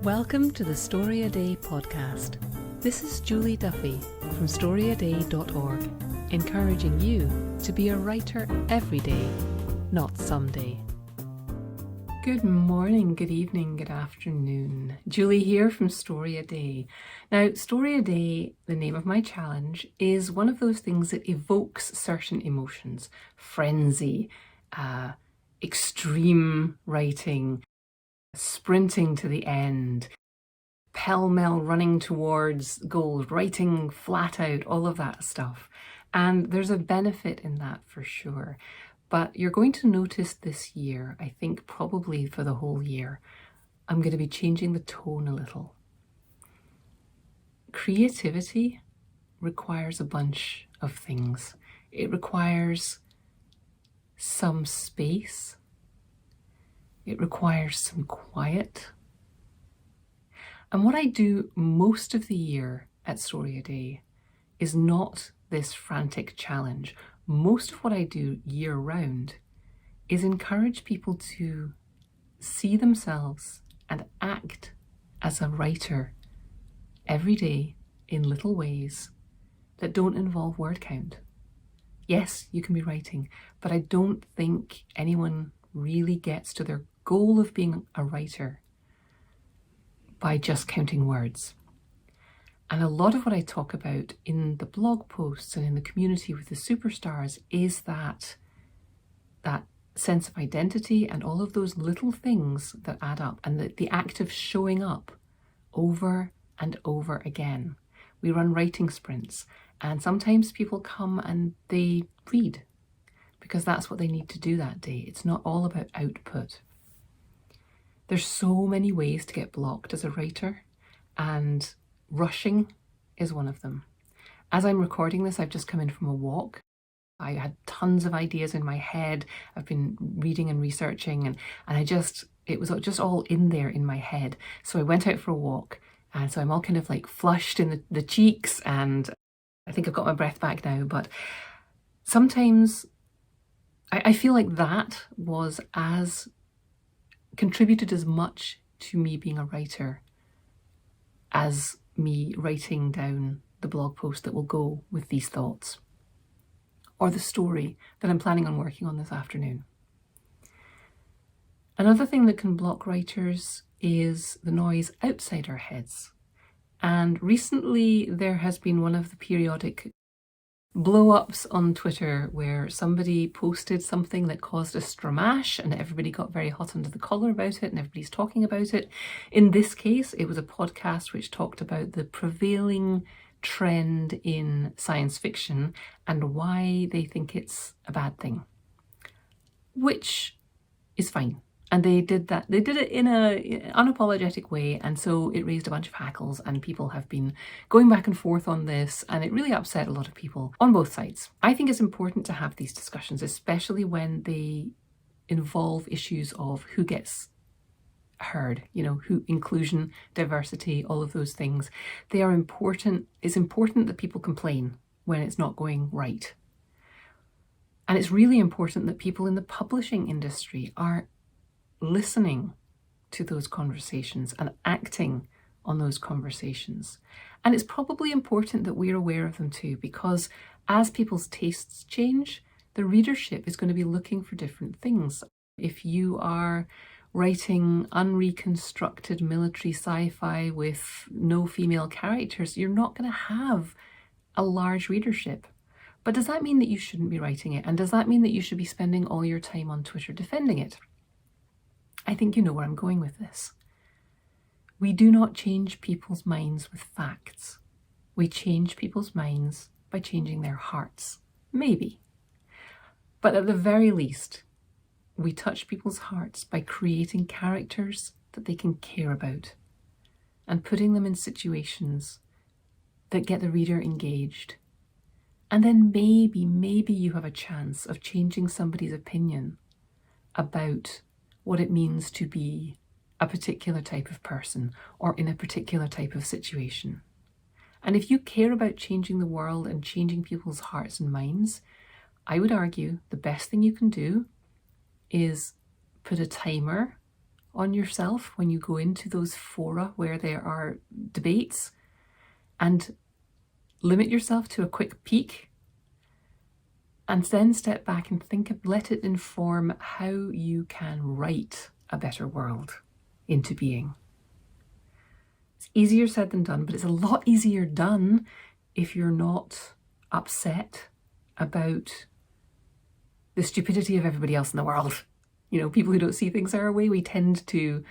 Welcome to the Story a Day podcast. This is Julie Duffy from storyaday.org, encouraging you to be a writer every day, not someday. Good morning, good evening, good afternoon. Julie here from Story a Day. Now, Story a Day, the name of my challenge, is one of those things that evokes certain emotions. Frenzy, extreme writing, sprinting to the end, pell-mell running towards goal, writing flat out, all of that stuff. And there's a benefit in that for sure. But you're going to notice this year, I think probably for the whole year, I'm going to be changing the tone a little. Creativity requires a bunch of things. It requires some space. It requires some quiet. And what I do most of the year at Story a Day is not this frantic challenge. Most of what I do year round is encourage people to see themselves and act as a writer every day in little ways that don't involve word count. Yes, you can be writing, but I don't think anyone really gets to their goal of being a writer by just counting words. And a lot of what I talk about in the blog posts and in the community with the superstars is that sense of identity and all of those little things that add up, and the act of showing up over and over again. We run writing sprints, and sometimes people come and they read because that's what they need to do that day. It's not all about output. There's so many ways to get blocked as a writer, and rushing is one of them. As I'm recording this, I've just come in from a walk. I had tons of ideas in my head. I've been reading and researching, and it was just all in there in my head. So I went out for a walk, and so I'm all kind of like flushed in the cheeks, and I think I've got my breath back now. But sometimes I feel like that was contributed as much to me being a writer as me writing down the blog post that will go with these thoughts, or the story that I'm planning on working on this afternoon. Another thing that can block writers is the noise outside our heads. And recently there has been one of the periodic blow-ups on Twitter where somebody posted something that caused a stramash and everybody got very hot under the collar about it and everybody's talking about it. In this case, it was a podcast which talked about the prevailing trend in science fiction and why they think it's a bad thing, which is fine. And they did it in an unapologetic way, and so it raised a bunch of hackles, and people have been going back and forth on this, and it really upset a lot of people on both sides. I think it's important to have these discussions, especially when they involve issues of who gets heard, who inclusion, diversity, all of those things. They are important. It's important that people complain when it's not going right. And it's really important that people in the publishing industry are listening to those conversations and acting on those conversations. And it's probably important that we're aware of them too, because as people's tastes change, the readership is going to be looking for different things. If you are writing unreconstructed military sci-fi with no female characters, you're not going to have a large readership. But does that mean that you shouldn't be writing it? And does that mean that you should be spending all your time on Twitter defending it? I think you know where I'm going with this. We do not change people's minds with facts. We change people's minds by changing their hearts. Maybe. But at the very least, we touch people's hearts by creating characters that they can care about and putting them in situations that get the reader engaged. And then maybe you have a chance of changing somebody's opinion about what it means to be a particular type of person or in a particular type of situation. And if you care about changing the world and changing people's hearts and minds, I would argue the best thing you can do is put a timer on yourself when you go into those fora where there are debates, and limit yourself to a quick peek, and then step back and let it inform how you can write a better world into being. It's easier said than done, but it's a lot easier done if you're not upset about the stupidity of everybody else in the world. You know, people who don't see things our way, we tend to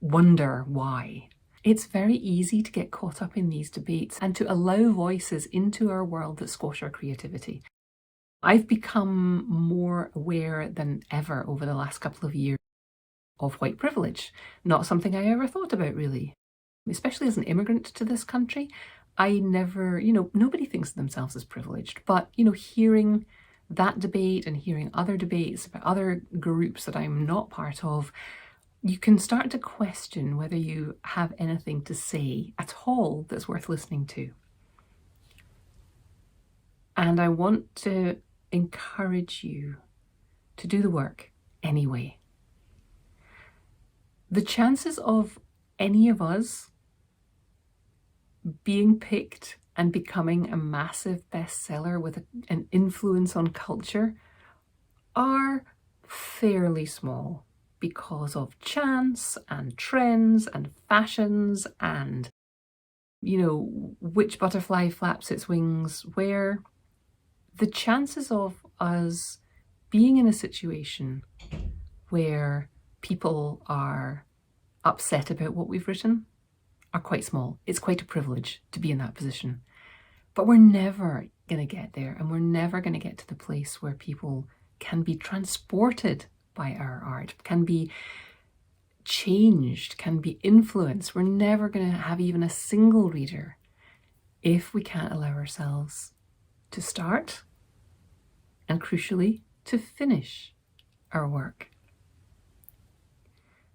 wonder why. It's very easy to get caught up in these debates and to allow voices into our world that squash our creativity. I've become more aware than ever over the last couple of years of white privilege. Not something I ever thought about, really. Especially as an immigrant to this country, I never, nobody thinks of themselves as privileged, but, hearing that debate and hearing other debates about other groups that I'm not part of, you can start to question whether you have anything to say at all that's worth listening to. And I want to encourage you to do the work anyway. The chances of any of us being picked and becoming a massive bestseller with an influence on culture are fairly small because of chance and trends and fashions and, which butterfly flaps its wings where. The chances of us being in a situation where people are upset about what we've written are quite small. It's quite a privilege to be in that position. But we're never going to get there, and we're never going to get to the place where people can be transported by our art, can be changed, can be influenced. We're never going to have even a single reader if we can't allow ourselves to start and, crucially, to finish our work.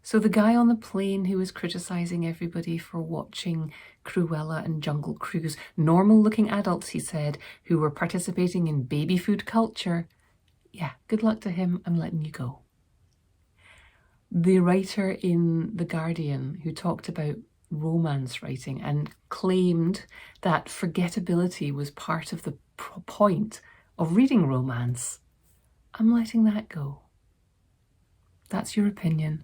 So the guy on the plane who was criticising everybody for watching Cruella and Jungle Cruise, normal-looking adults, he said, who were participating in baby food culture, yeah, good luck to him, I'm letting you go. The writer in The Guardian who talked about romance writing and claimed that forgettability was part of the point of reading romance, I'm letting that go. That's your opinion.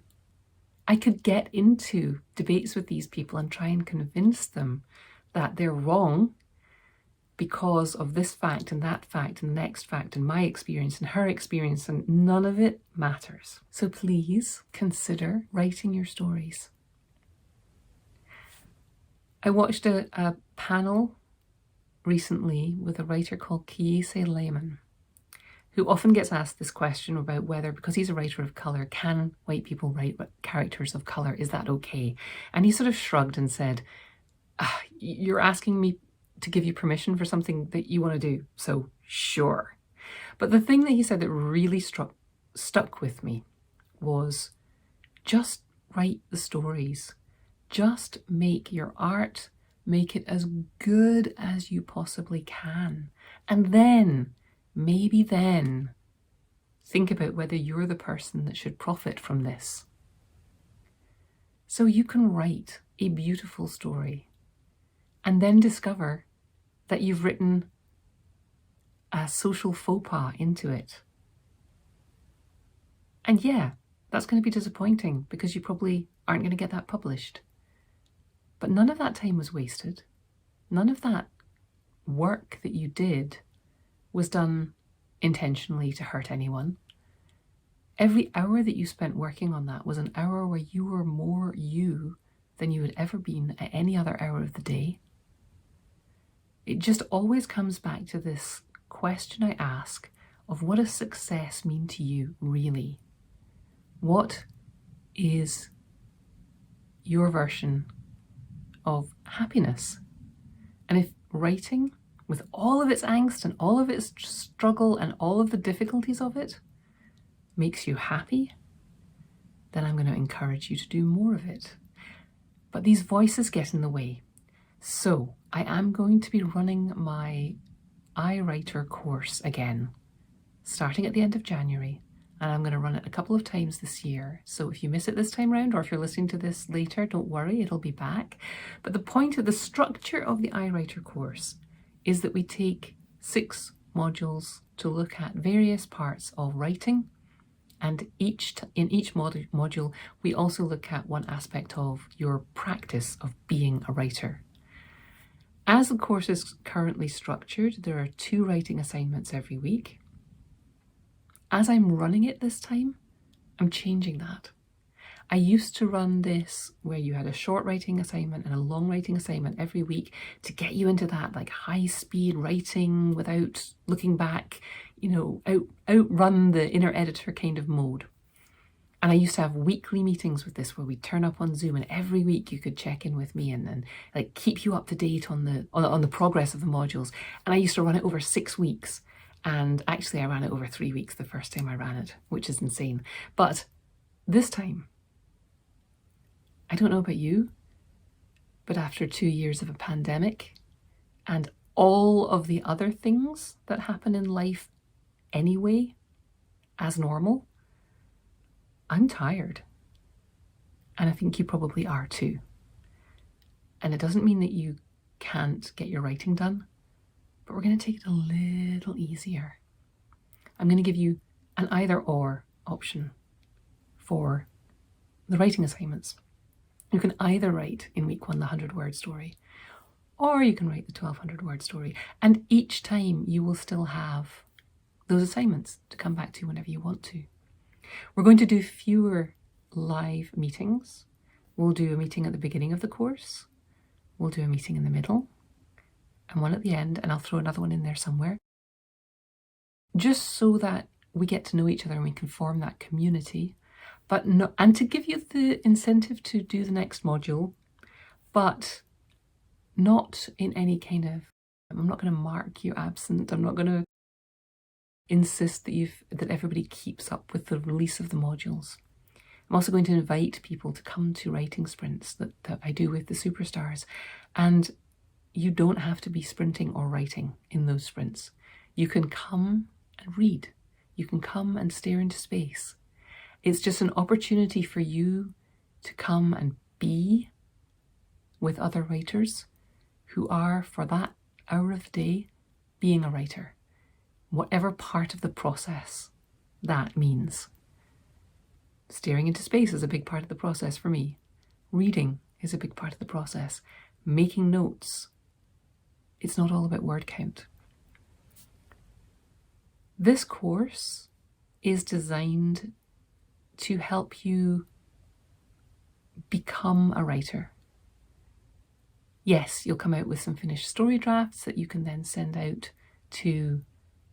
I could get into debates with these people and try and convince them that they're wrong because of this fact and that fact and the next fact and my experience and her experience, and none of it matters. So please consider writing your stories. I watched a panel recently with a writer called Kiese Lehman, who often gets asked this question about whether, because he's a writer of colour, can white people write characters of colour? Is that okay? And he sort of shrugged and said, you're asking me to give you permission for something that you want to do, so sure. But the thing that he said that really stuck with me was just write the stories. Just make your art, make it as good as you possibly can. And then, maybe then, think about whether you're the person that should profit from this. So you can write a beautiful story and then discover that you've written a social faux pas into it. And yeah, that's going to be disappointing because you probably aren't going to get that published. But none of that time was wasted. None of that work that you did was done intentionally to hurt anyone. Every hour that you spent working on that was an hour where you were more you than you had ever been at any other hour of the day. It just always comes back to this question I ask of what does success mean to you, really? What is your version of happiness? And if writing, with all of its angst and all of its struggle and all of the difficulties of it, makes you happy, then I'm going to encourage you to do more of it. But these voices get in the way. So I am going to be running my iWriter course again, starting at the end of January, and I'm going to run it a couple of times this year. So if you miss it this time round, or if you're listening to this later, don't worry, it'll be back. But the point of the structure of the iWriter course is that we take 6 modules to look at various parts of writing, and in each module we also look at one aspect of your practice of being a writer. As the course is currently structured, there are 2 writing assignments every week. As I'm running it this time, I'm changing that. I used to run this where you had a short writing assignment and a long writing assignment every week to get you into that like high speed writing without looking back, outrun the inner editor kind of mode. And I used to have weekly meetings with this where we'd turn up on Zoom, and every week you could check in with me and like keep you up to date on the progress of the modules. And I used to run it over 6 weeks. And actually I ran it over 3 weeks the first time I ran it, which is insane. But this time, I don't know about you, but after 2 years of a pandemic and all of the other things that happen in life anyway, as normal, I'm tired. And I think you probably are too. And it doesn't mean that you can't get your writing done, but we're going to take it a little easier. I'm going to give you an either-or option for the writing assignments. You can either write in week 1 the 100-word story, or you can write the 1,200-word story. And each time you will still have those assignments to come back to whenever you want to. We're going to do fewer live meetings. We'll do a meeting at the beginning of the course. We'll do a meeting in the middle and one at the end, and I'll throw another one in there somewhere. Just so that we get to know each other and we can form that community. And to give you the incentive to do the next module, but not in any kind of, I'm not going to mark you absent. I'm not going to insist that everybody keeps up with the release of the modules. I'm also going to invite people to come to writing sprints that I do with the superstars. And you don't have to be sprinting or writing in those sprints. You can come and read. You can come and stare into space. It's just an opportunity for you to come and be with other writers who are, for that hour of the day, being a writer. Whatever part of the process that means. Staring into space is a big part of the process for me. Reading is a big part of the process. Making notes. It's not all about word count. This course is designed to help you become a writer. Yes, you'll come out with some finished story drafts that you can then send out to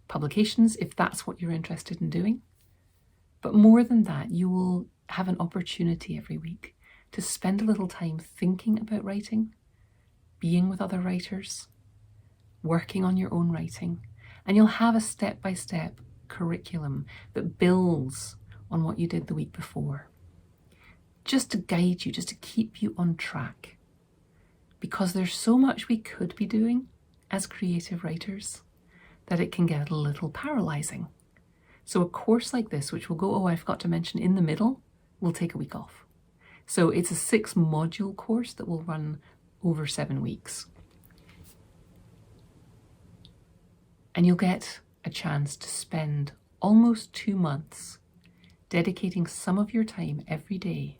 publications if that's what you're interested in doing. But more than that, you will have an opportunity every week to spend a little time thinking about writing, being with other writers, working on your own writing, and you'll have a step-by-step curriculum that builds on what you did the week before, just to guide you, just to keep you on track. Because there's so much we could be doing as creative writers that it can get a little paralyzing. So a course like this, which will go, I forgot to mention, in the middle, will take a week off. So it's a 6-module course that will run over 7 weeks. And you'll get a chance to spend almost 2 months dedicating some of your time every day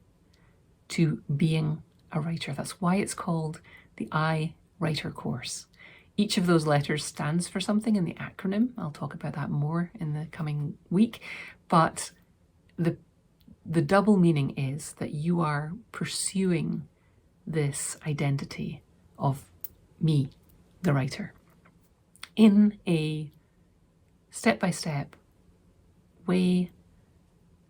to being a writer. That's why it's called the iWriter course. Each of those letters stands for something in the acronym. I'll talk about that more in the coming week. But the double meaning is that you are pursuing this identity of me, the writer, in a step-by-step way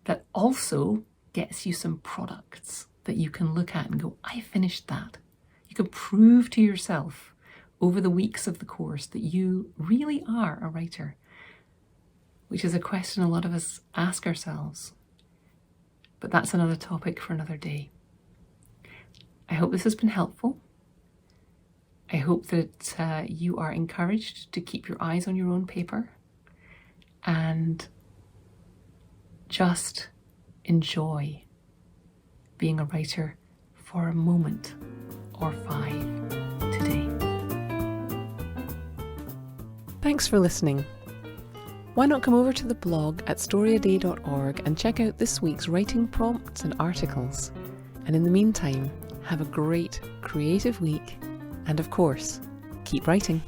that also gets you some products that you can look at and go, I finished that. You can prove to yourself over the weeks of the course that you really are a writer, which is a question a lot of us ask ourselves. But that's another topic for another day. I hope this has been helpful. I hope that you are encouraged to keep your eyes on your own paper and just enjoy being a writer for a moment or 5 today. Thanks for listening. Why not come over to the blog at storyaday.org and check out this week's writing prompts and articles. And in the meantime, have a great creative week and of course, keep writing.